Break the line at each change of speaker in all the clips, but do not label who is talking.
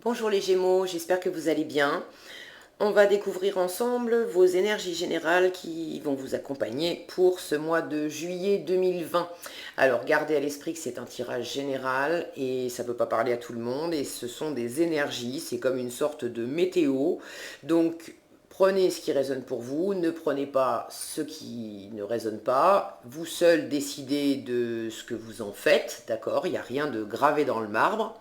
Bonjour les Gémeaux, j'espère que vous allez bien. On va découvrir ensemble vos énergies générales qui vont vous accompagner pour ce mois de juillet 2020. Alors gardez à l'esprit que c'est un tirage général et ça ne peut pas parler à tout le monde et ce sont des énergies, c'est comme une sorte de météo. Donc prenez ce qui résonne pour vous, ne prenez pas ce qui ne résonne pas. Vous seul décidez de ce que vous en faites, d'accord? Il n'y a rien de gravé dans le marbre,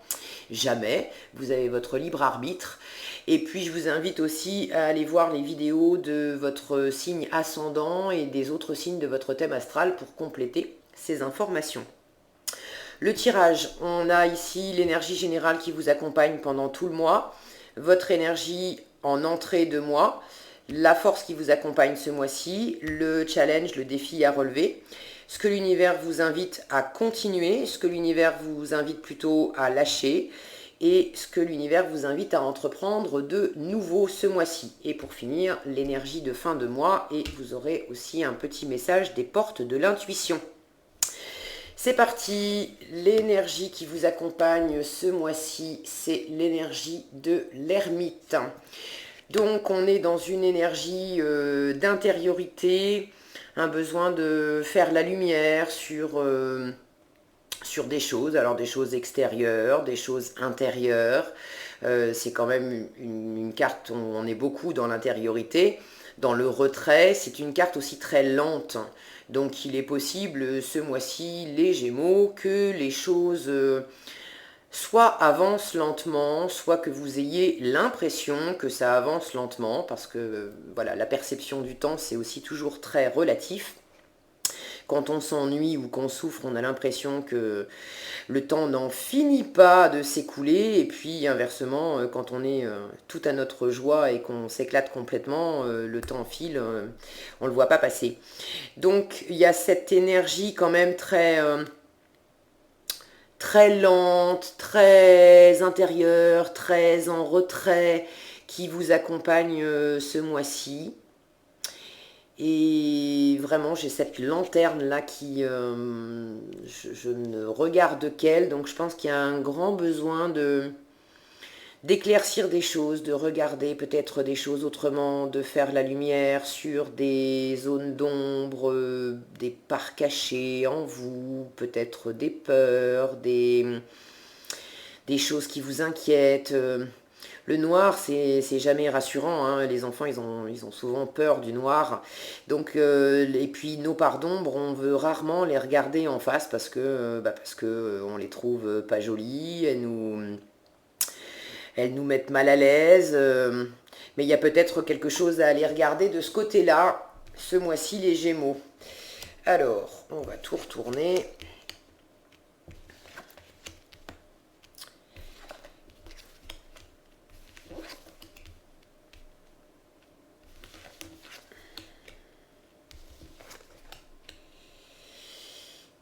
jamais. Vous avez votre libre arbitre. Et puis je vous invite aussi à aller voir les vidéos de votre signe ascendant et des autres signes de votre thème astral pour compléter ces informations. Le tirage, on a ici l'énergie générale qui vous accompagne pendant tout le mois, votre énergie en entrée de mois, la force qui vous accompagne ce mois-ci, le challenge, le défi à relever, ce que l'univers vous invite à continuer, ce que l'univers vous invite plutôt à lâcher, et ce que l'univers vous invite à entreprendre de nouveau ce mois-ci. Et pour finir, l'énergie de fin de mois, et vous aurez aussi un petit message des portes de l'intuition. C'est parti, l'énergie qui vous accompagne ce mois-ci, c'est l'énergie de l'ermite. Donc on est dans une énergie d'intériorité, un besoin de faire la lumière sur des choses, alors des choses extérieures, des choses intérieures. C'est quand même une carte, on est beaucoup dans l'intériorité, dans le retrait. C'est une carte aussi très lente. Donc il est possible ce mois-ci, les Gémeaux, que les choses soit avancent lentement, soit que vous ayez l'impression que ça avance lentement, parce que voilà, la perception du temps, c'est aussi toujours très relatif. Quand on s'ennuie ou qu'on souffre, on a l'impression que le temps n'en finit pas de s'écouler. Et puis inversement, quand on est tout à notre joie et qu'on s'éclate complètement, le temps file, on ne le voit pas passer. Donc il y a cette énergie quand même très lente, très intérieure, très en retrait qui vous accompagne ce mois-ci. Et vraiment, j'ai cette lanterne-là qui... je ne regarde qu'elle, donc je pense qu'il y a un grand besoin d'éclaircir des choses, de regarder peut-être des choses autrement, de faire la lumière sur des zones d'ombre, des parts cachées en vous, peut-être des peurs, des choses qui vous inquiètent. Le noir, c'est jamais rassurant, hein. Les enfants, ils ont souvent peur du noir. Donc, et puis nos parts d'ombre, on veut rarement les regarder en face parce que on les trouve pas jolies, elles nous mettent mal à l'aise. Mais il y a peut-être quelque chose à aller regarder de ce côté-là, ce mois-ci, les Gémeaux. Alors, on va tout retourner.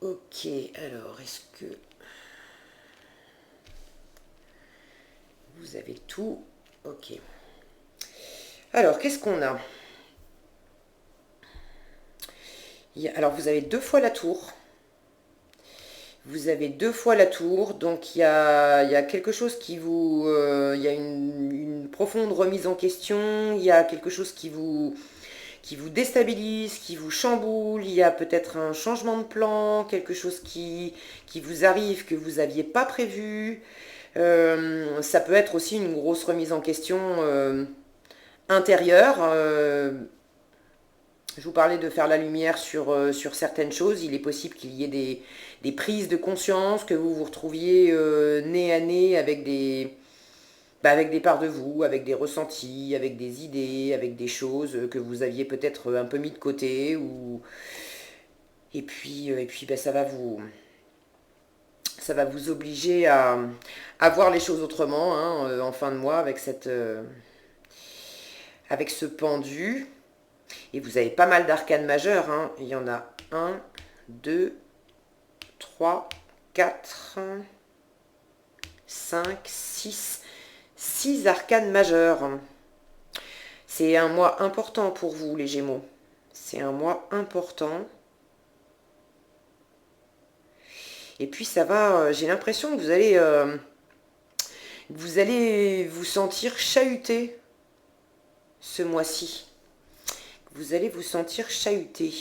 Ok, alors, est-ce que vous avez tout? Ok. Alors, qu'est-ce qu'on a? Alors, vous avez deux fois la tour. Vous avez deux fois la tour, donc il y a quelque chose qui vous... il y a une profonde remise en question, il y a quelque chose qui vous déstabilise, qui vous chamboule, il y a peut-être un changement de plan, quelque chose qui vous arrive que vous n'aviez pas prévu. Ça peut être aussi une grosse remise en question intérieure. Je vous parlais de faire la lumière sur certaines choses. Il est possible qu'il y ait des prises de conscience, que vous vous retrouviez nez à nez avec des parts de vous, avec des ressentis, avec des idées, avec des choses que vous aviez peut-être un peu mis de côté. Et puis ça va vous obliger à voir les choses autrement, hein, en fin de mois avec ce pendu. Et vous avez pas mal d'arcanes majeures, hein. Il y en a 1, 2, 3, 4, 5, 6. 6 arcanes majeures. C'est un mois important pour vous, les Gémeaux. C'est un mois important. Et puis ça va, j'ai l'impression que vous allez Vous allez vous sentir chahuté ce mois-ci. Vous allez vous sentir chahuté.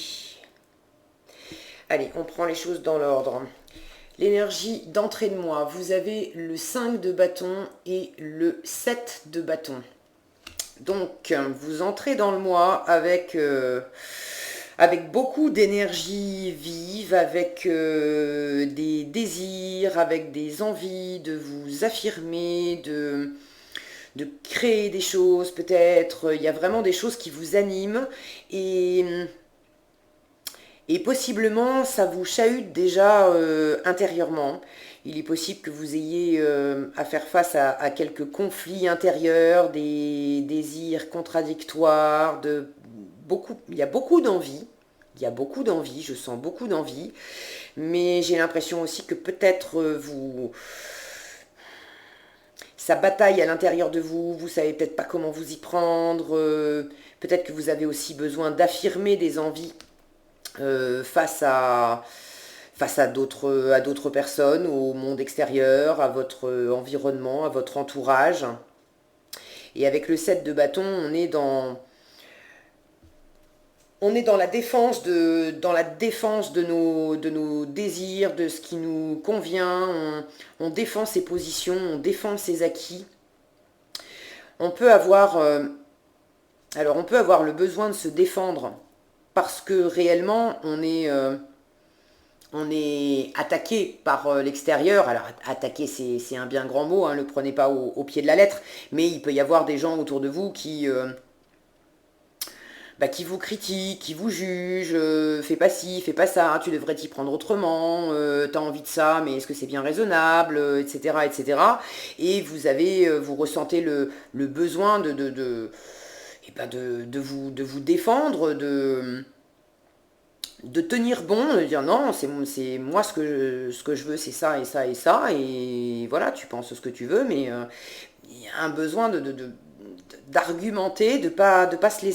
Allez, on prend les choses dans l'ordre. L'énergie d'entrée de mois, vous avez le 5 de bâton et le 7 de bâton. Donc, vous entrez dans le mois avec beaucoup d'énergie vive, avec des désirs, avec des envies de vous affirmer, de créer des choses peut-être. Il y a vraiment des choses qui vous animent et possiblement ça vous chahute déjà intérieurement. Il est possible que vous ayez à faire face à quelques conflits intérieurs, des désirs contradictoires, il y a beaucoup d'envie. Il y a beaucoup d'envie, je sens beaucoup d'envie. Mais j'ai l'impression aussi que peut-être ça bataille à l'intérieur de vous. Vous savez peut-être pas comment vous y prendre. Peut-être que vous avez aussi besoin d'affirmer des envies face à d'autres personnes, au monde extérieur, à votre environnement, à votre entourage. Et avec le 7 de bâton, on est dans la défense de nos désirs, de ce qui nous convient. On défend ses positions, on défend ses acquis. On peut avoir le besoin de se défendre parce que réellement on est attaqué par l'extérieur. Alors attaqué, c'est un bien grand mot, hein, ne le prenez pas au pied de la lettre, mais il peut y avoir des gens autour de vous qui vous critiquent, qui vous jugent, fais pas ci, fais pas ça, tu devrais t'y prendre autrement, t'as envie de ça, mais est-ce que c'est bien raisonnable, etc., etc. Et vous ressentez le besoin de vous défendre, de tenir bon, de dire non, c'est moi ce que je veux, c'est ça et ça et ça, et voilà, tu penses ce que tu veux, mais il y a un besoin d'argumenter, de pas se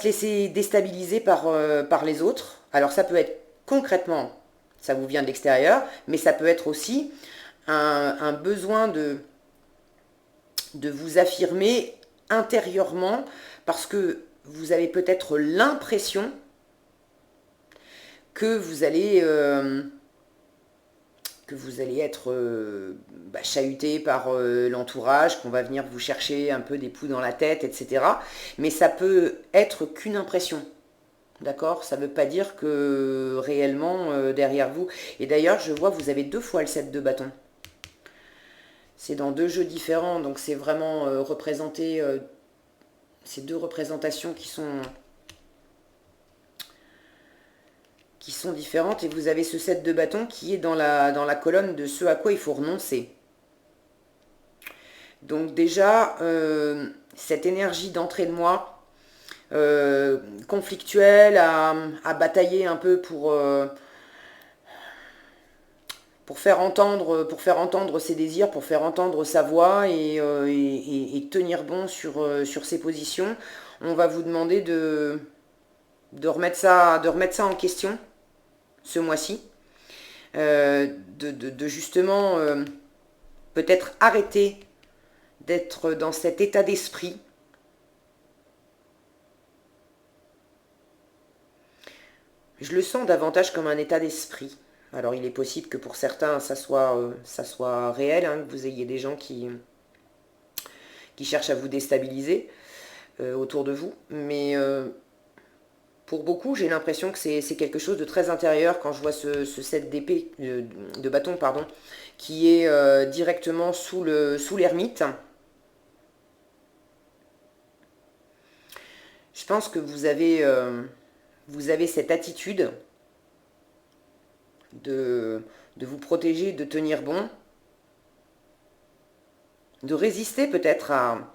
laisser déstabiliser par les autres. Alors ça peut être concrètement, ça vous vient de l'extérieur, mais ça peut être aussi un besoin de vous affirmer intérieurement parce que vous avez peut-être l'impression que vous allez être chahuté par l'entourage, qu'on va venir vous chercher un peu des poux dans la tête, etc. Mais ça peut être qu'une impression. D'accord? Ça ne veut pas dire que réellement derrière vous. Et d'ailleurs, je vois vous avez 2 fois le 7 de bâton. C'est dans 2 jeux différents, donc c'est vraiment représenté. Ces 2 représentations qui sont différentes, et vous avez ce 7 de bâton qui est dans la colonne de ce à quoi il faut renoncer. Donc déjà, cette énergie d'entrée de mois, conflictuelle, à batailler un peu pour faire entendre ses désirs, pour faire entendre sa voix et tenir bon sur ses positions. On va vous demander de remettre ça en question ce mois-ci, de justement peut-être arrêter d'être dans cet état d'esprit. Je le sens davantage comme un état d'esprit. Alors il est possible que pour certains ça soit réel, hein, que vous ayez des gens qui cherchent à vous déstabiliser autour de vous, mais pour beaucoup j'ai l'impression que c'est quelque chose de très intérieur quand je vois ce 7 d'épée, de bâton, pardon, qui est directement sous l'ermite. Je pense que vous avez cette attitude de vous protéger, de tenir bon, de résister peut-être à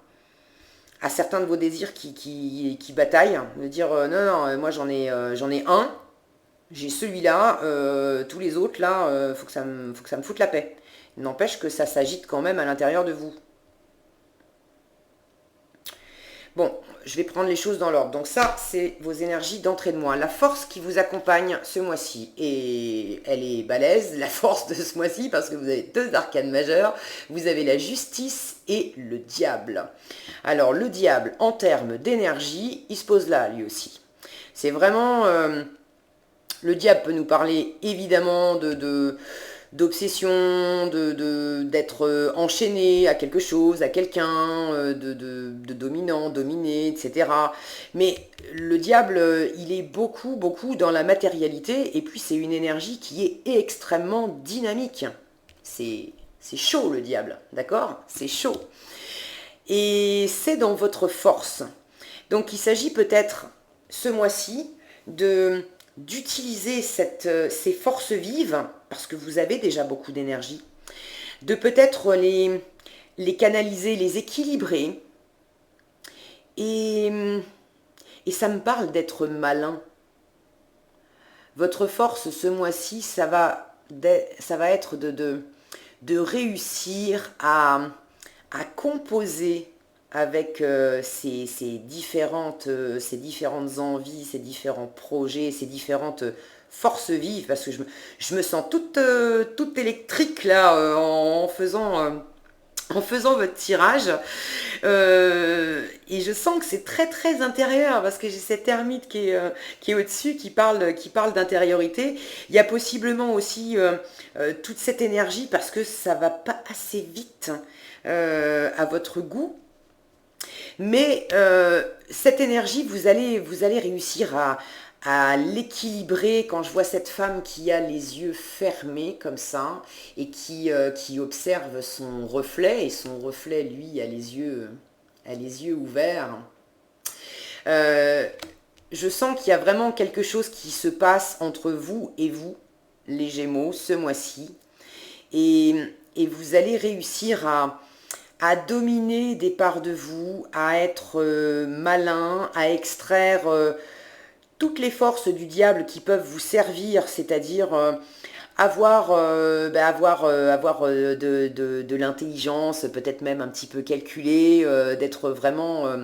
certains de vos désirs qui bataillent, de dire non, moi j'en ai un, j'ai celui-là, tous les autres là, faut que ça me foute la paix. Il n'empêche que ça s'agite quand même à l'intérieur de vous. Bon, je vais prendre les choses dans l'ordre. Donc ça, c'est vos énergies d'entrée de mois. La force qui vous accompagne ce mois-ci, et elle est balèze, la force de ce mois-ci, parce que vous avez deux arcanes majeures. Vous avez la justice et le diable. Alors, le diable, en termes d'énergie, il se pose là, lui aussi. C'est vraiment... le diable peut nous parler, évidemment, d'obsession, d'être enchaîné à quelque chose, à quelqu'un, de dominant, dominé, etc. Mais le diable, il est beaucoup, beaucoup dans la matérialité, et puis c'est une énergie qui est extrêmement dynamique. C'est chaud le diable, d'accord? C'est chaud. Et c'est dans votre force. Donc il s'agit peut-être ce mois-ci de d'utiliser ces forces vives, parce que vous avez déjà beaucoup d'énergie, de peut-être les canaliser, les équilibrer. Et, et ça me parle d'être malin. Votre force ce mois-ci, ça va être de réussir à composer avec ces différentes envies, ces différents projets, ces différentes forces vives, parce que je me sens toute électrique là en faisant votre tirage. Et je sens que c'est très très intérieur, parce que j'ai cette ermite qui est au-dessus, qui parle d'intériorité. Il y a possiblement aussi toute cette énergie, parce que ça va pas assez vite à votre goût. Mais cette énergie, vous allez réussir à l'équilibrer. Quand je vois cette femme qui a les yeux fermés comme ça et qui observe son reflet, et son reflet, lui, a les yeux ouverts. Euh, je sens qu'il y a vraiment quelque chose qui se passe entre vous, les Gémeaux, ce mois-ci. Et, et vous allez réussir à dominer des parts de vous, à être malin, à extraire toutes les forces du diable qui peuvent vous servir, c'est-à-dire avoir de l'intelligence, peut-être même un petit peu calculée, d'être vraiment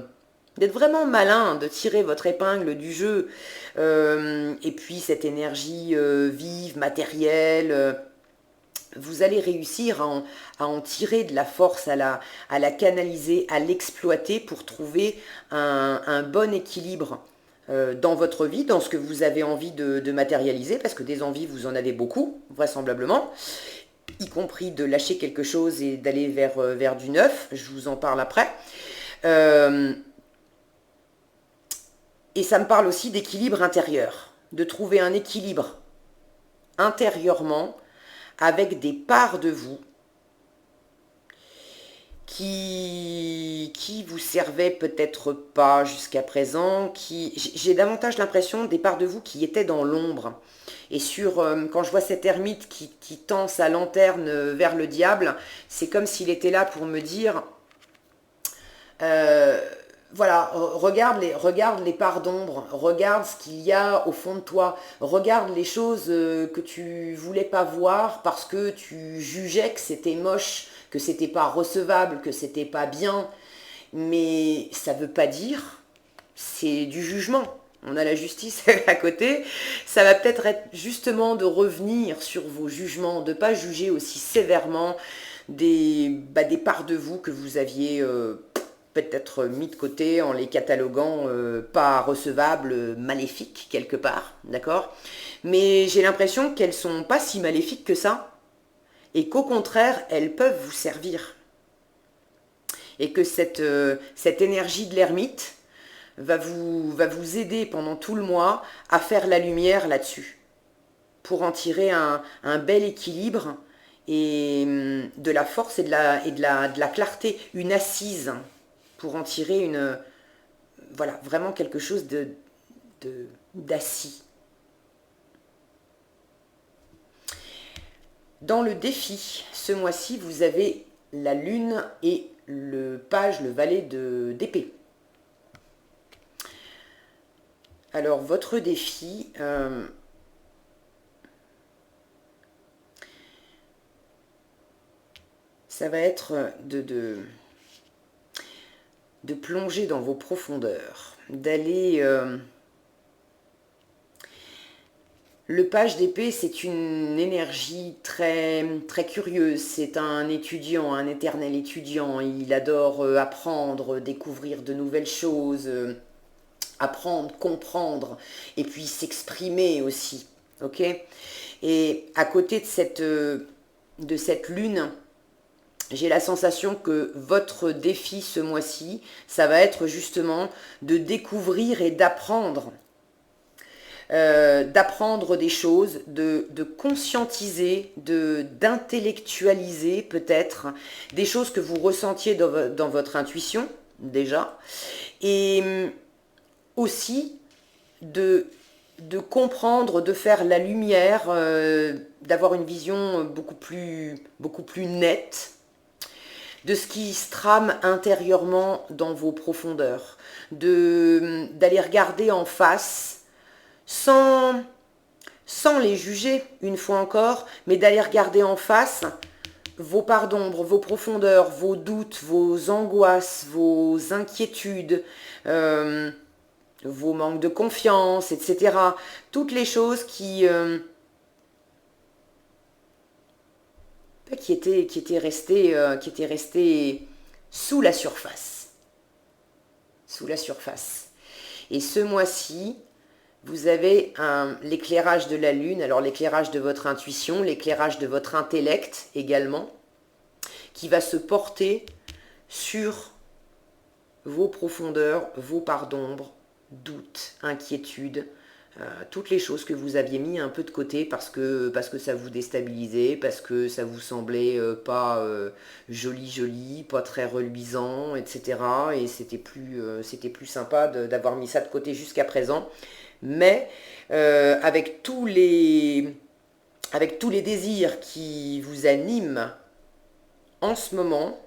malin, de tirer votre épingle du jeu. Et puis cette énergie vive, matérielle, vous allez réussir à en tirer de la force, à la canaliser, à l'exploiter pour trouver un bon équilibre dans votre vie, dans ce que vous avez envie de matérialiser, parce que des envies, vous en avez beaucoup, vraisemblablement, y compris de lâcher quelque chose et d'aller vers du neuf. Je vous en parle après. Euh, et ça me parle aussi d'équilibre intérieur, de trouver un équilibre intérieurement avec des parts de vous qui vous servaient peut-être pas jusqu'à présent, j'ai davantage l'impression des parts de vous qui étaient dans l'ombre. Et quand je vois cette ermite qui tend sa lanterne vers le diable, c'est comme s'il était là pour me dire, euh, voilà, regarde les parts d'ombre, regarde ce qu'il y a au fond de toi, regarde les choses que tu voulais pas voir parce que tu jugeais que c'était moche, que c'était pas recevable, que c'était pas bien. Mais ça veut pas dire, c'est du jugement. On a la justice à côté. Ça va peut-être être justement de revenir sur vos jugements, de pas juger aussi sévèrement des parts de vous que vous aviez peut-être mis de côté en les cataloguant pas recevables, maléfiques quelque part, d'accord? Mais j'ai l'impression qu'elles sont pas si maléfiques que ça, et qu'au contraire, elles peuvent vous servir. Et que cette énergie de l'ermite va vous aider pendant tout le mois à faire la lumière là-dessus, pour en tirer un bel équilibre et de la force et de la clarté, une assise, pour en tirer voilà, vraiment quelque chose d'assis. Dans le défi, ce mois-ci, vous avez la lune et le page, le valet d'épée. Alors, votre défi, ça va être de plonger dans vos profondeurs, d'aller... Le page d'épée, c'est une énergie très, très curieuse. C'est un étudiant, un éternel étudiant. Il adore apprendre, découvrir de nouvelles choses, apprendre, comprendre, et puis s'exprimer aussi. Ok? Et à côté de cette lune, j'ai la sensation que votre défi ce mois-ci, ça va être justement de découvrir et d'apprendre des choses, de conscientiser, d'intellectualiser peut-être des choses que vous ressentiez dans votre intuition déjà, et aussi de comprendre, de faire la lumière, d'avoir une vision beaucoup plus nette de ce qui se trame intérieurement dans vos profondeurs, d'aller regarder en face sans, sans les juger, une fois encore, mais d'aller regarder en face vos parts d'ombre, vos profondeurs, vos doutes, vos angoisses, vos inquiétudes, vos manques de confiance, etc. Toutes les choses qui étaient restées sous la surface. Sous la surface. Et ce mois-ci, vous avez l'éclairage de la lune, alors l'éclairage de votre intuition, l'éclairage de votre intellect également, qui va se porter sur vos profondeurs, vos parts d'ombre, doutes, inquiétudes, toutes les choses que vous aviez mis un peu de côté parce que ça vous déstabilisait, parce que ça vous semblait pas joli, pas très reluisant, etc. Et c'était plus sympa d'avoir mis ça de côté jusqu'à présent. Mais avec tous les désirs qui vous animent en ce moment,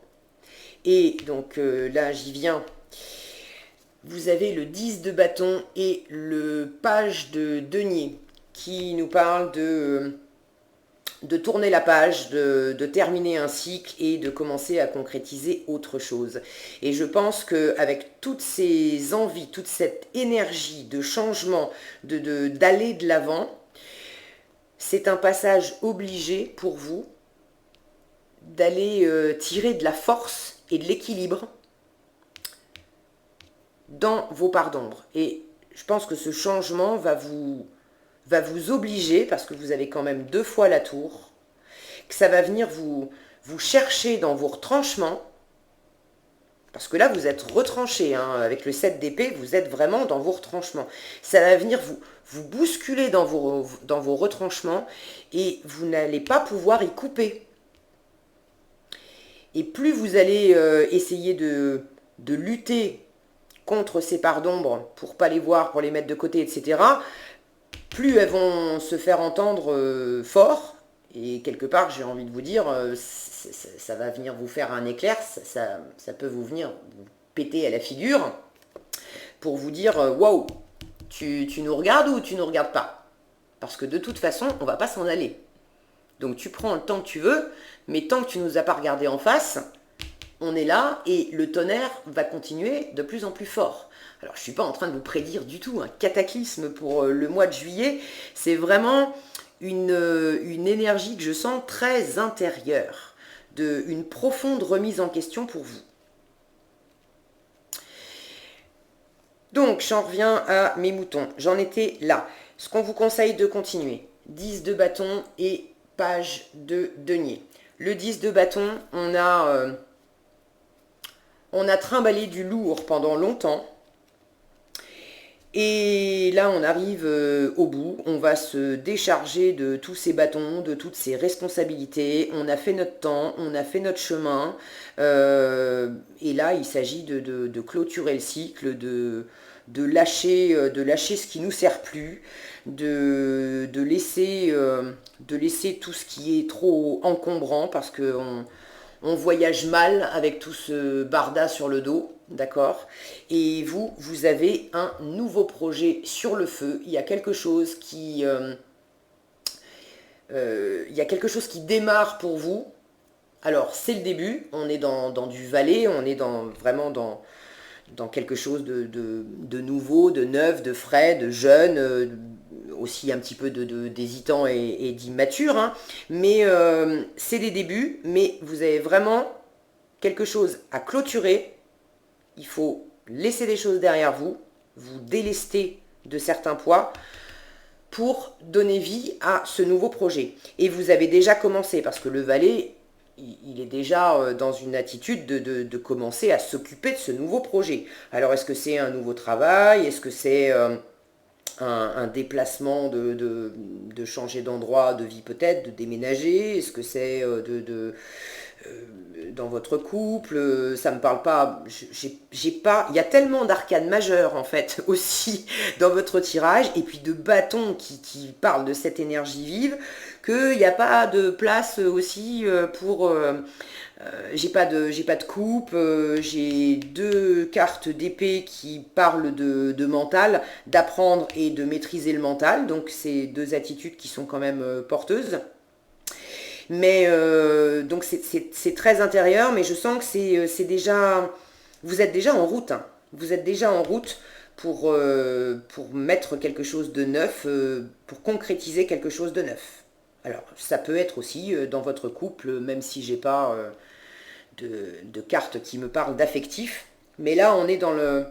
et donc là j'y viens, vous avez le 10 de bâton et le page de denier qui nous parle de tourner la page, de terminer un cycle et de commencer à concrétiser autre chose. Et je pense qu'avec toutes ces envies, toute cette énergie de changement, d'aller de l'avant, c'est un passage obligé pour vous d'aller tirer de la force et de l'équilibre dans vos parts d'ombre. Et je pense que ce changement va vous obliger, parce que vous avez quand même 2 fois la tour, que ça va venir vous chercher dans vos retranchements, parce que là vous êtes retranché, hein, avec le 7 d'épée, vous êtes vraiment dans vos retranchements. Ça va venir vous bousculer dans vos retranchements, et vous n'allez pas pouvoir y couper. Et plus vous allez essayer de lutter contre ces parts d'ombre pour pas les voir, pour les mettre de côté, etc., plus elles vont se faire entendre fort, et quelque part, j'ai envie de vous dire, ça va venir vous faire un éclair, ça peut vous venir vous péter à la figure, pour vous dire, waouh, tu nous regardes ou tu nous regardes pas? Parce que de toute façon, on va pas s'en aller. Donc tu prends le temps que tu veux, mais tant que tu nous as pas regardé en face, on est là et le tonnerre va continuer de plus en plus fort. Alors je ne suis pas en train de vous prédire du tout un cataclysme pour le mois de juillet, c'est vraiment une énergie que je sens très intérieure, une profonde remise en question pour vous. Donc j'en reviens à mes moutons, j'en étais là. Ce qu'on vous conseille de continuer, 10 de bâton et page de denier. Le 10 de bâton, on a trimballé du lourd pendant longtemps. Et là, on arrive au bout. On va se décharger de tous ces bâtons, de toutes ces responsabilités. On a fait notre temps, on a fait notre chemin. Et là, il s'agit de clôturer le cycle, de lâcher ce qui ne nous sert plus, de laisser tout ce qui est trop encombrant parce qu'on voyage mal avec tout ce barda sur le dos, d'accord? Et vous avez un nouveau projet sur le feu. Il y a quelque chose qui démarre pour vous. Alors, c'est le début. On est dans du valet, on est vraiment dans dans quelque chose de nouveau, de neuf, de frais, de jeune, aussi un petit peu d'hésitant et d'immature, hein. Mais c'est des débuts, mais vous avez vraiment quelque chose à clôturer. Il faut laisser des choses derrière vous, vous délester de certains poids pour donner vie à ce nouveau projet. Et vous avez déjà commencé, parce que le valet, il est déjà dans une attitude de commencer à s'occuper de ce nouveau projet. Alors, est-ce que c'est un nouveau travail? Est-ce que c'est un déplacement de changer d'endroit de vie peut-être, de déménager? Est-ce que c'est dans votre couple? Ça me parle pas. J'ai pas. Il y a tellement d'arcanes majeures en fait aussi dans votre tirage et puis de bâtons qui parlent de cette énergie vive qu'il n'y a pas de place aussi pour. J'ai pas de coupe, j'ai deux cartes d'épée qui parlent de mental, d'apprendre et de maîtriser le mental, donc c'est deux attitudes qui sont quand même porteuses. Mais donc c'est très intérieur, mais je sens que c'est déjà, vous êtes déjà en route, hein. Vous êtes déjà en route pour mettre quelque chose de neuf, pour concrétiser quelque chose de neuf. Alors, ça peut être aussi dans votre couple, même si j'ai pas de cartes qui me parlent d'affectif, mais là on est dans le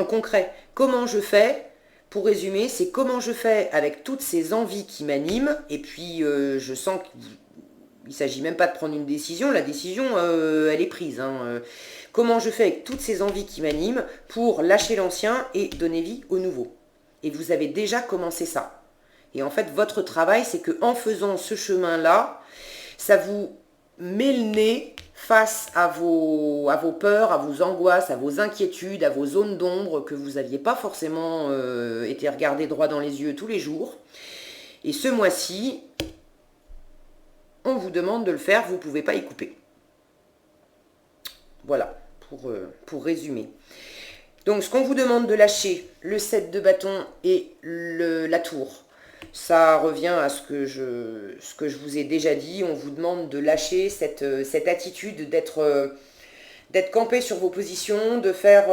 concret. Comment je fais? Pour résumer, c'est comment je fais avec toutes ces envies qui m'animent, et puis je sens qu'il ne s'agit même pas de prendre une décision, la décision, elle est prise, hein. Comment je fais avec toutes ces envies qui m'animent pour lâcher l'ancien et donner vie au nouveau. Et vous avez déjà commencé ça. Et en fait, votre travail, c'est qu'en faisant ce chemin-là, ça vous met le nez face à vos peurs, à vos angoisses, à vos inquiétudes, à vos zones d'ombre que vous n'aviez pas forcément été regardé droit dans les yeux tous les jours. Et ce mois-ci, on vous demande de le faire, vous ne pouvez pas y couper. Voilà, pour résumer. Donc, ce qu'on vous demande de lâcher, le 7 de bâton et la tour, ça revient à ce que je vous ai déjà dit. On vous demande de lâcher cette attitude d'être campé sur vos positions, de faire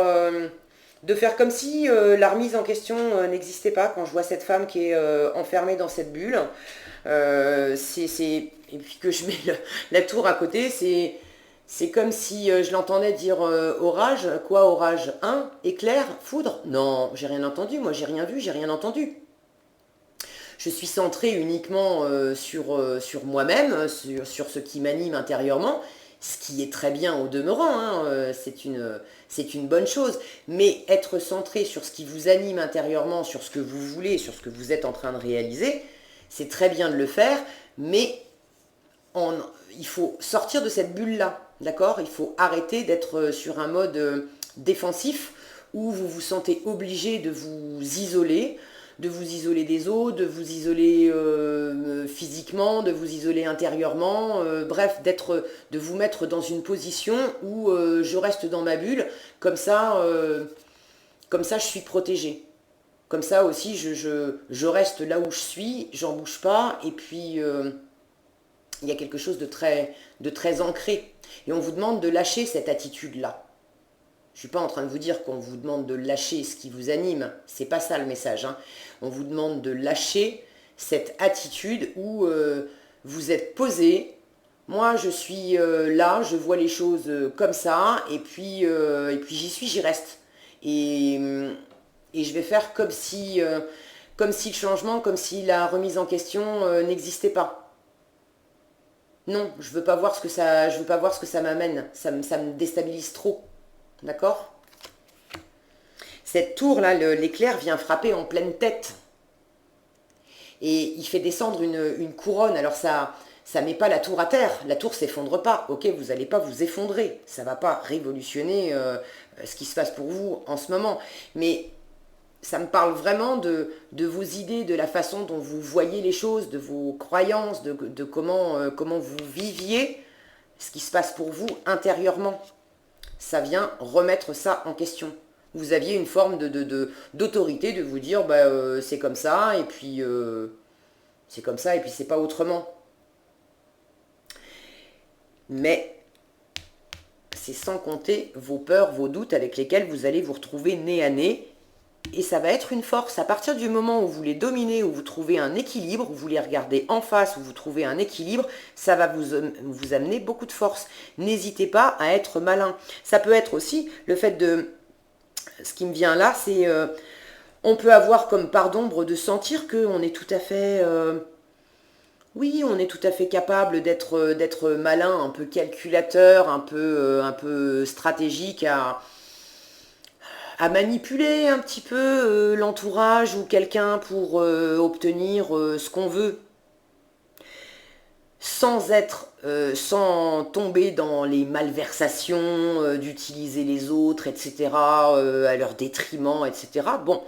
comme si la remise en question n'existait pas. Quand je vois cette femme qui est enfermée dans cette bulle, et puis que je mets la tour à côté, c'est comme si je l'entendais dire orage. Quoi, orage? Éclair? Foudre? Non, j'ai rien entendu, moi j'ai rien vu, j'ai rien entendu. Je suis centrée uniquement sur moi-même, sur ce qui m'anime intérieurement, ce qui est très bien au demeurant, hein, c'est une bonne chose. Mais être centré sur ce qui vous anime intérieurement, sur ce que vous voulez, sur ce que vous êtes en train de réaliser, c'est très bien de le faire, mais il faut sortir de cette bulle-là, d'accord? Il faut arrêter d'être sur un mode défensif où vous vous sentez obligé de vous isoler des autres, de vous isoler physiquement, de vous isoler intérieurement, bref, de vous mettre dans une position où je reste dans ma bulle, comme ça je suis protégée. Comme ça aussi, je reste là où je suis, j'en bouge pas, et puis il y a quelque chose de très ancré. Et on vous demande de lâcher cette attitude-là. Je ne suis pas en train de vous dire qu'on vous demande de lâcher ce qui vous anime. C'est pas ça le message, hein. On vous demande de lâcher cette attitude où vous êtes posé. Moi, je suis là, je vois les choses comme ça, et puis j'y suis, j'y reste. Et je vais faire comme si le changement, comme si la remise en question n'existait pas. Non, je veux pas voir ce que ça m'amène. Ça me déstabilise trop. D'accord? Cette tour-là, l'éclair vient frapper en pleine tête. Et il fait descendre une couronne. Alors ça met pas la tour à terre. La tour s'effondre pas. Ok, vous n'allez pas vous effondrer. Ça va pas révolutionner ce qui se passe pour vous en ce moment. Mais ça me parle vraiment de vos idées, de la façon dont vous voyez les choses, de vos croyances, de comment vous viviez ce qui se passe pour vous intérieurement. Ça vient remettre ça en question. Vous aviez une forme d'autorité de vous dire c'est comme ça, et puis c'est comme ça, et puis c'est pas autrement. Mais sans compter vos peurs, vos doutes avec lesquels vous allez vous retrouver nez à nez. Et ça va être une force. À partir du moment où vous les dominez, où vous trouvez un équilibre, où vous les regardez en face, où vous trouvez un équilibre, ça va vous amener beaucoup de force. N'hésitez pas à être malin. Ça peut être aussi le fait de... Ce qui me vient là, c'est... on peut avoir comme part d'ombre de sentir qu'on est tout à fait... oui, on est tout à fait capable d'être malin, un peu calculateur, un peu stratégique à manipuler un petit peu l'entourage ou quelqu'un pour obtenir ce qu'on veut, sans tomber dans les malversations, d'utiliser les autres, etc., à leur détriment, etc. Bon,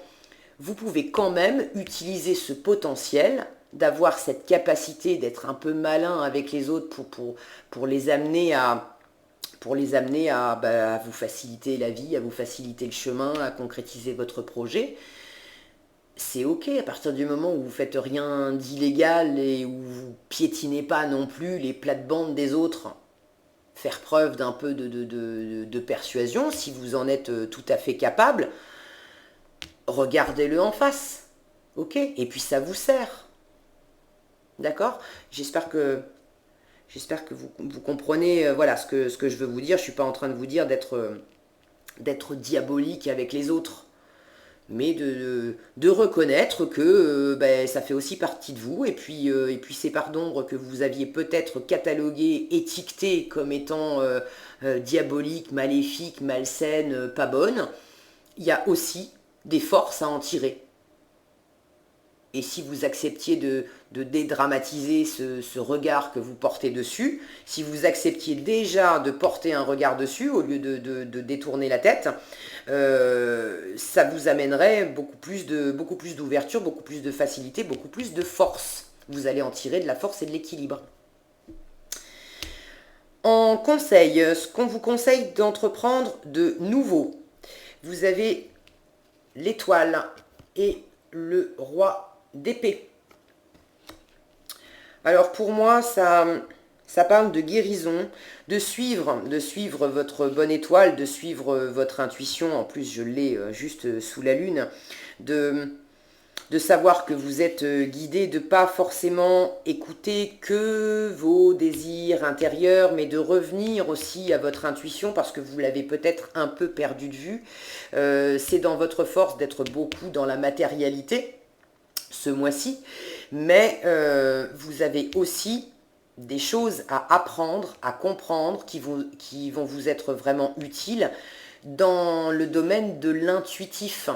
vous pouvez quand même utiliser ce potentiel, d'avoir cette capacité d'être un peu malin avec les autres pour les amener à vous faciliter la vie, à vous faciliter le chemin, à concrétiser votre projet. C'est ok à partir du moment où vous faites rien d'illégal et où vous piétinez pas non plus les plates-bandes des autres. Faire preuve d'un peu de persuasion, si vous en êtes tout à fait capable, regardez-le en face. Ok? Et puis ça vous sert. D'accord? J'espère que vous comprenez voilà, ce que je veux vous dire. Je ne suis pas en train de vous dire d'être diabolique avec les autres, mais de reconnaître que ça fait aussi partie de vous. Et puis ces parts d'ombre que vous aviez peut-être cataloguées, étiquetées comme étant diaboliques, maléfiques, malsaines, pas bonnes, il y a aussi des forces à en tirer. Et si vous acceptiez de dédramatiser ce regard que vous portez dessus, si vous acceptiez déjà de porter un regard dessus au lieu de détourner la tête, ça vous amènerait beaucoup plus d'ouverture, beaucoup plus de facilité, beaucoup plus de force. Vous allez en tirer de la force et de l'équilibre. En conseil, ce qu'on vous conseille d'entreprendre de nouveau, vous avez l'étoile et le roi d'épée. Alors pour moi, ça parle de guérison, de suivre votre bonne étoile, de suivre votre intuition. En plus, je l'ai juste sous la lune, de savoir que vous êtes guidé, de pas forcément écouter que vos désirs intérieurs, mais de revenir aussi à votre intuition parce que vous l'avez peut-être un peu perdu de vue. C'est dans votre force d'être beaucoup dans la matérialité ce mois-ci, mais vous avez aussi des choses à apprendre, à comprendre, qui vont vous être vraiment utiles dans le domaine de l'intuitif.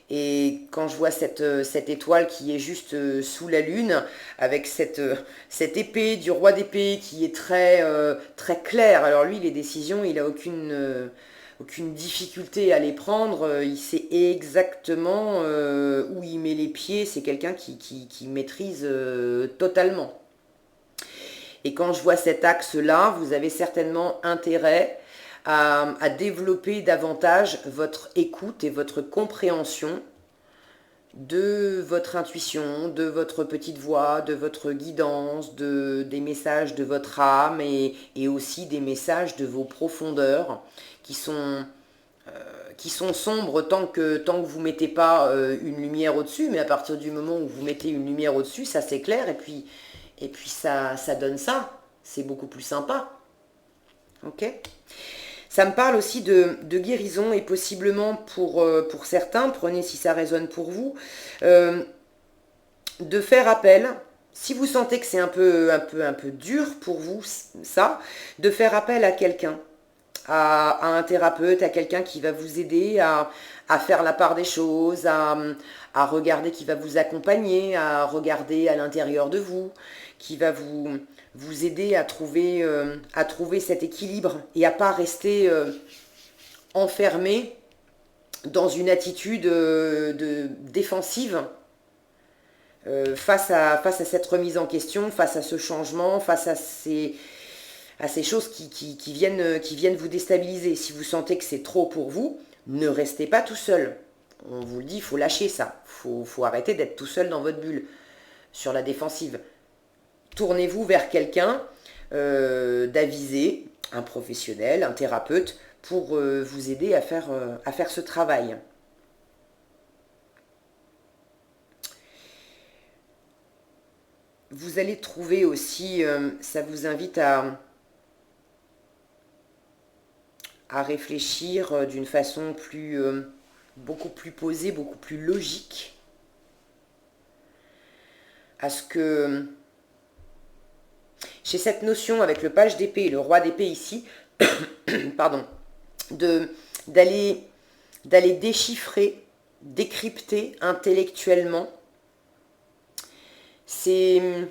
Et quand je vois cette étoile qui est juste sous la lune, avec cette épée du roi d'épée qui est très claire, alors lui, les décisions, il n'a aucune difficulté à les prendre, il sait exactement où il met les pieds, c'est quelqu'un qui maîtrise totalement. Et quand je vois cet axe-là, vous avez certainement intérêt à développer davantage votre écoute et votre compréhension de votre intuition, de votre petite voix, de votre guidance, des messages de votre âme et aussi des messages de vos profondeurs qui sont sombres tant que vous ne mettez pas une lumière au-dessus, mais à partir du moment où vous mettez une lumière au-dessus, ça s'éclaire et puis ça donne ça. C'est beaucoup plus sympa. Ok ? Ça me parle aussi de guérison et possiblement pour certains, prenez si ça résonne pour vous, de faire appel, si vous sentez que c'est un peu dur pour vous, ça, de faire appel à quelqu'un, à un thérapeute, à quelqu'un qui va vous aider à faire la part des choses, à regarder, qui va vous accompagner, à regarder à l'intérieur de vous, qui va vous aider à trouver cet équilibre et à pas rester enfermé dans une attitude défensive face à cette remise en question, face à ce changement, face à ces choses qui viennent vous déstabiliser. Si vous sentez que c'est trop pour vous, ne restez pas tout seul. On vous le dit, il faut lâcher ça. Faut arrêter d'être tout seul dans votre bulle, sur la défensive. Tournez-vous vers quelqu'un d'avisé, un professionnel, un thérapeute, pour vous aider à faire ce travail. Vous allez trouver aussi, ça vous invite à réfléchir d'une façon beaucoup plus posée, beaucoup plus logique, à ce que j'ai cette notion avec le page d'épée et le roi d'épée ici, pardon, d'aller déchiffrer, décrypter intellectuellement ces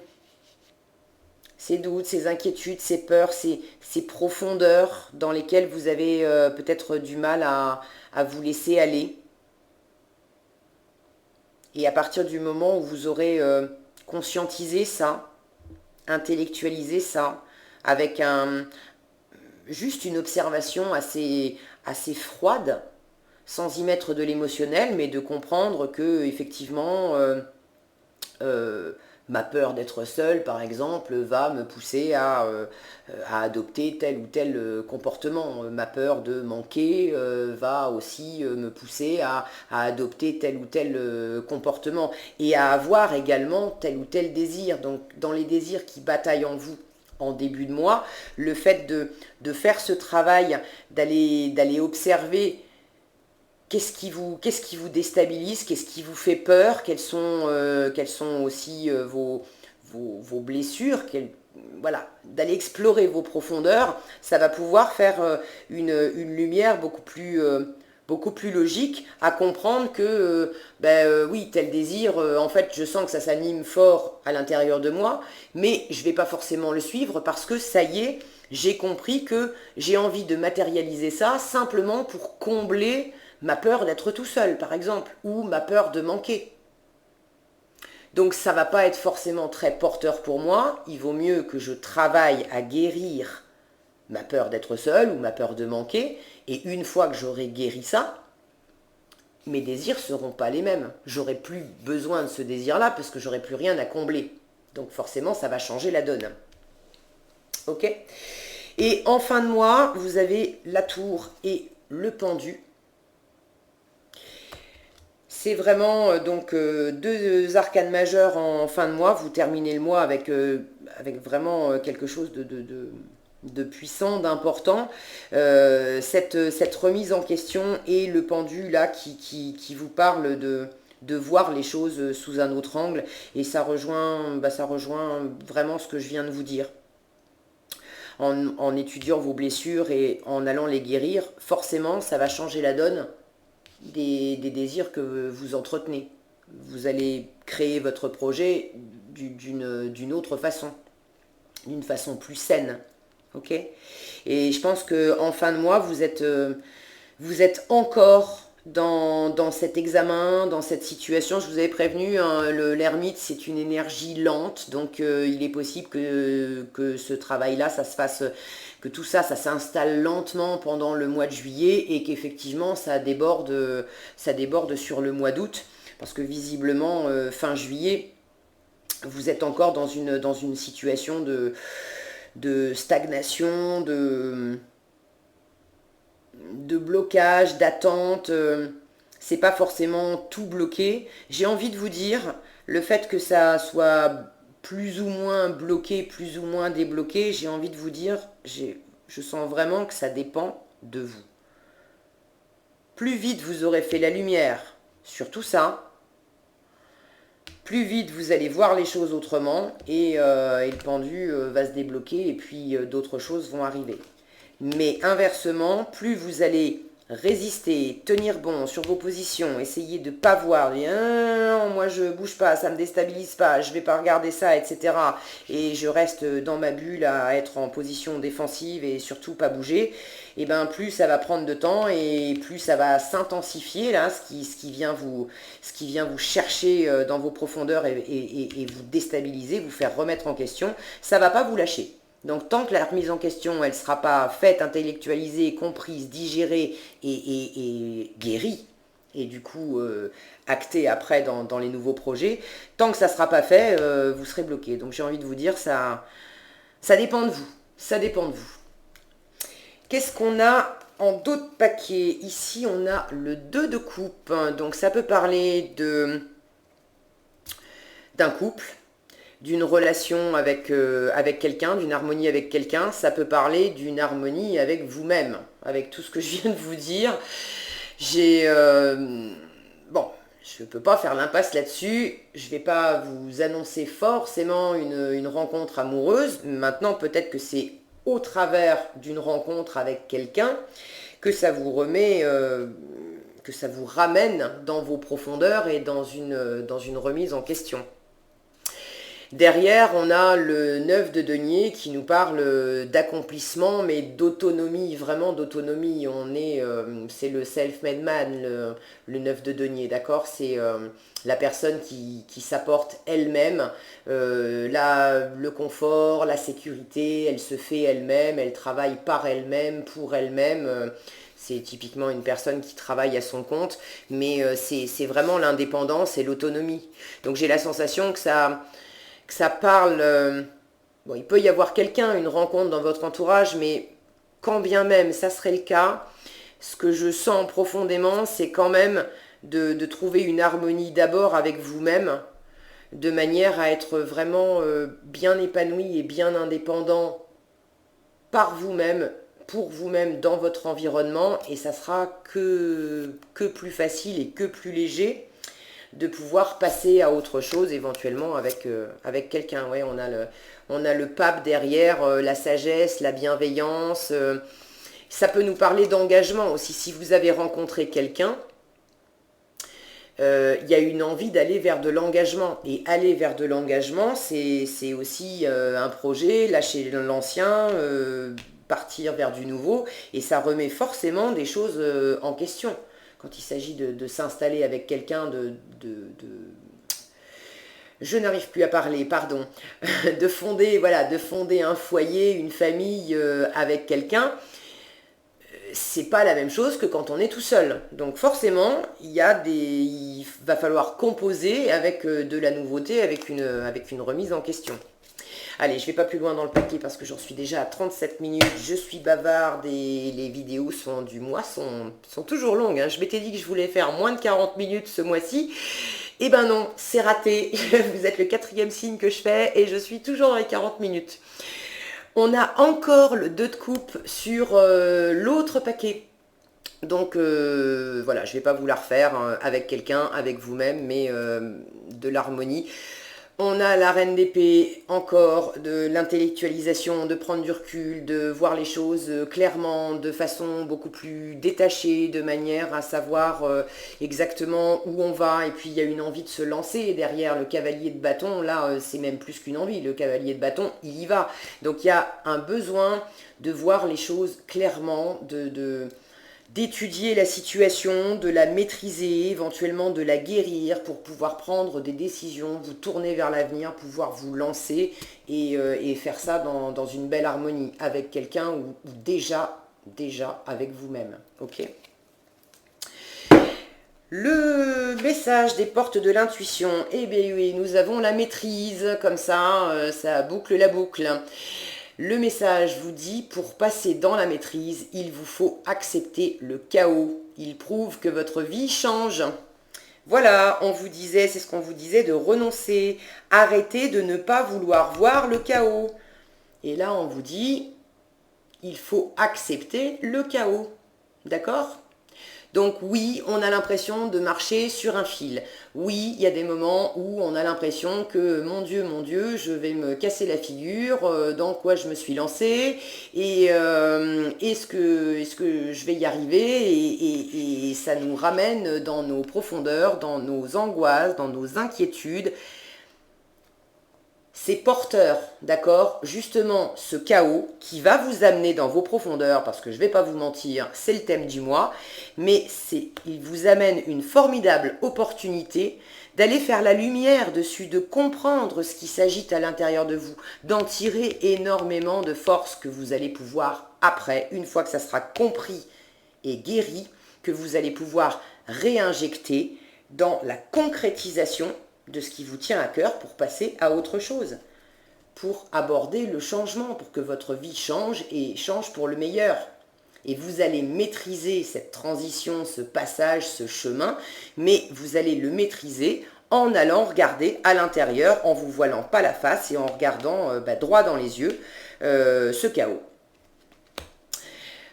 doutes, ces inquiétudes, ces peurs, ces profondeurs dans lesquelles vous avez peut-être du mal à vous laisser aller. Et à partir du moment où vous aurez conscientisé ça, intellectualisé ça, avec juste une observation assez froide, sans y mettre de l'émotionnel, mais de comprendre que effectivement ma peur d'être seule, par exemple, va me pousser à adopter tel ou tel comportement. Ma peur de manquer va aussi me pousser à adopter tel ou tel comportement et à avoir également tel ou tel désir. Donc, dans les désirs qui bataillent en vous en début de mois, le fait de faire ce travail, d'aller observer qu'est-ce qui vous déstabilise, qu'est-ce qui vous fait peur, quelles sont aussi vos blessures, voilà, d'aller explorer vos profondeurs, ça va pouvoir faire une lumière beaucoup plus logique à comprendre que oui, tel désir, en fait, je sens que ça s'anime fort à l'intérieur de moi, mais je ne vais pas forcément le suivre parce que ça y est, j'ai compris que j'ai envie de matérialiser ça simplement pour combler ma peur d'être tout seul, par exemple, ou ma peur de manquer. Donc ça ne va pas être forcément très porteur pour moi. Il vaut mieux que je travaille à guérir ma peur d'être seul ou ma peur de manquer. Et une fois que j'aurai guéri ça, mes désirs ne seront pas les mêmes. J'aurai plus besoin de ce désir-là parce que j'aurai plus rien à combler. Donc forcément, ça va changer la donne. Ok ? Et en fin de mois, vous avez la tour et le pendu. C'est vraiment donc deux arcanes majeures en fin de mois. Vous terminez le mois avec vraiment quelque chose de puissant, d'important. Cette remise en question et le pendu là qui vous parle de voir les choses sous un autre angle. Et ça rejoint vraiment ce que je viens de vous dire. En étudiant vos blessures et en allant les guérir, forcément, ça va changer la donne des désirs que vous entretenez. Vous allez créer votre projet d'une autre façon, d'une façon plus saine. Ok ? Et je pense qu'en fin de mois, vous êtes encore dans cet examen, dans cette situation. Je vous avais prévenu, hein, l'ermite, c'est une énergie lente, donc il est possible que ce travail-là, ça se fasse, que tout ça, ça s'installe lentement pendant le mois de juillet et qu'effectivement, ça déborde sur le mois d'août, parce que visiblement, fin juillet, vous êtes encore dans une situation de stagnation, de blocage, d'attente, c'est pas forcément tout bloqué. J'ai envie de vous dire, le fait que ça soit plus ou moins bloqué, plus ou moins débloqué, j'ai envie de vous dire, je sens vraiment que ça dépend de vous. Plus vite vous aurez fait la lumière sur tout ça, plus vite vous allez voir les choses autrement et le pendu va se débloquer et puis d'autres choses vont arriver. Mais inversement, plus vous allez résister, tenir bon sur vos positions, essayer de ne pas voir, non, moi je bouge pas, ça me déstabilise pas, je vais pas regarder ça, etc. Et je reste dans ma bulle à être en position défensive et surtout pas bouger, et bien plus ça va prendre de temps et plus ça va s'intensifier là, ce qui vient vous chercher dans vos profondeurs et vous déstabiliser, vous faire remettre en question, ça va pas vous lâcher. Donc tant que la remise en question, elle ne sera pas faite, intellectualisée, comprise, digérée et guérie, et du coup actée après dans les nouveaux projets, tant que ça ne sera pas fait, vous serez bloqué. Donc j'ai envie de vous dire, ça dépend de vous. Ça dépend de vous. Qu'est-ce qu'on a en d'autres paquets? Ici, on a le 2 de coupe. Donc, ça peut parler d'un couple, d'une relation avec quelqu'un, d'une harmonie avec quelqu'un. Ça peut parler d'une harmonie avec vous-même, avec tout ce que je viens de vous dire. Bon, je ne peux pas faire l'impasse là-dessus. Je ne vais pas vous annoncer forcément une rencontre amoureuse. Maintenant, peut-être que c'est au travers d'une rencontre avec quelqu'un que ça vous remet, que ça vous ramène dans vos profondeurs et dans une remise en question. Derrière, on a le 9 de denier qui nous parle d'accomplissement, mais d'autonomie, vraiment d'autonomie. C'est le self-made man, le 9 de denier, d'accord? C'est la personne qui s'apporte elle-même le confort, la sécurité, elle se fait elle-même, elle travaille par elle-même, pour elle-même. C'est typiquement une personne qui travaille à son compte, mais c'est vraiment l'indépendance et l'autonomie. Donc j'ai la sensation que ça parle. Bon, il peut y avoir quelqu'un, une rencontre dans votre entourage, mais quand bien même ça serait le cas, ce que je sens profondément, c'est quand même de trouver une harmonie d'abord avec vous-même, de manière à être vraiment bien épanoui et bien indépendant par vous-même, pour vous-même dans votre environnement, et ça sera que plus facile et que plus léger de pouvoir passer à autre chose éventuellement avec quelqu'un. Ouais, on a le pape derrière, la sagesse, la bienveillance. Ça peut nous parler d'engagement aussi. Si vous avez rencontré quelqu'un, il y a une envie d'aller vers de l'engagement. Et aller vers de l'engagement, c'est aussi un projet, lâcher l'ancien, partir vers du nouveau. Et ça remet forcément des choses en question. Quand il s'agit de s'installer avec quelqu'un, je n'arrive plus à parler, pardon, de fonder un foyer, une famille avec quelqu'un, c'est pas la même chose que quand on est tout seul. Donc forcément, il va falloir composer avec de la nouveauté, avec une remise en question. Allez, je vais pas plus loin dans le paquet parce que j'en suis déjà à 37 minutes. Je suis bavarde et les vidéos du mois sont toujours longues. Hein. Je m'étais dit que je voulais faire moins de 40 minutes ce mois-ci. Eh ben non, c'est raté. Vous êtes le 4e signe que je fais et je suis toujours dans les 40 minutes. On a encore le 2 de coupe sur l'autre paquet. Donc voilà, je ne vais pas vous la refaire avec quelqu'un, avec vous-même, mais de l'harmonie. On a la reine d'épée, encore de l'intellectualisation, de prendre du recul, de voir les choses clairement, de façon beaucoup plus détachée, de manière à savoir exactement où on va. Et puis il y a une envie de se lancer derrière le cavalier de bâton. Là, c'est même plus qu'une envie. Le cavalier de bâton, il y va. Donc il y a un besoin de voir les choses clairement, d'étudier la situation, de la maîtriser, éventuellement de la guérir pour pouvoir prendre des décisions, vous tourner vers l'avenir, pouvoir vous lancer et faire ça dans une belle harmonie avec quelqu'un ou déjà avec vous-même. Ok ? Le message des portes de l'intuition, eh bien oui, nous avons la maîtrise, comme ça, ça boucle la boucle. Le message vous dit, pour passer dans la maîtrise, il vous faut accepter le chaos. Il prouve que votre vie change. Voilà, on vous disait, c'est ce qu'on vous disait, de renoncer. Arrêtez de ne pas vouloir voir le chaos. Et là, on vous dit, il faut accepter le chaos. D'accord ? Donc oui, on a l'impression de marcher sur un fil. Oui, il y a des moments où on a l'impression que, mon Dieu, je vais me casser la figure, dans quoi je me suis lancée, et est-ce que je vais y arriver, et ça nous ramène dans nos profondeurs, dans nos angoisses, dans nos inquiétudes. C'est porteur, d'accord? Justement, ce chaos qui va vous amener dans vos profondeurs, parce que je ne vais pas vous mentir, c'est le thème du mois, mais il vous amène une formidable opportunité d'aller faire la lumière dessus, de comprendre ce qui s'agite à l'intérieur de vous, d'en tirer énormément de force que vous allez pouvoir, après, une fois que ça sera compris et guéri, que vous allez pouvoir réinjecter dans la concrétisation de ce qui vous tient à cœur pour passer à autre chose, pour aborder le changement, pour que votre vie change et change pour le meilleur. et vous allez maîtriser cette transition, ce passage, ce chemin, mais vous allez le maîtriser en allant regarder à l'intérieur, en vous voilant pas la face et en regardant droit dans les yeux ce chaos.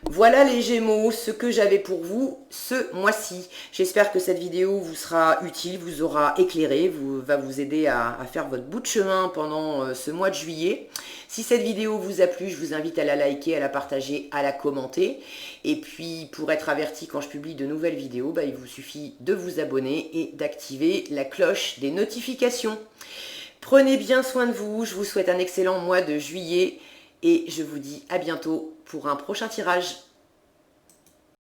Voilà les Gémeaux, ce que j'avais pour vous ce mois-ci. J'espère que cette vidéo vous sera utile, vous aura éclairé, va vous aider à faire votre bout de chemin pendant ce mois de juillet. Si cette vidéo vous a plu, je vous invite à la liker, à la partager, à la commenter. Et puis pour être averti quand je publie de nouvelles vidéos, il vous suffit de vous abonner et d'activer la cloche des notifications. Prenez bien soin de vous, je vous souhaite un excellent mois de juillet et je vous dis à bientôt pour un prochain tirage.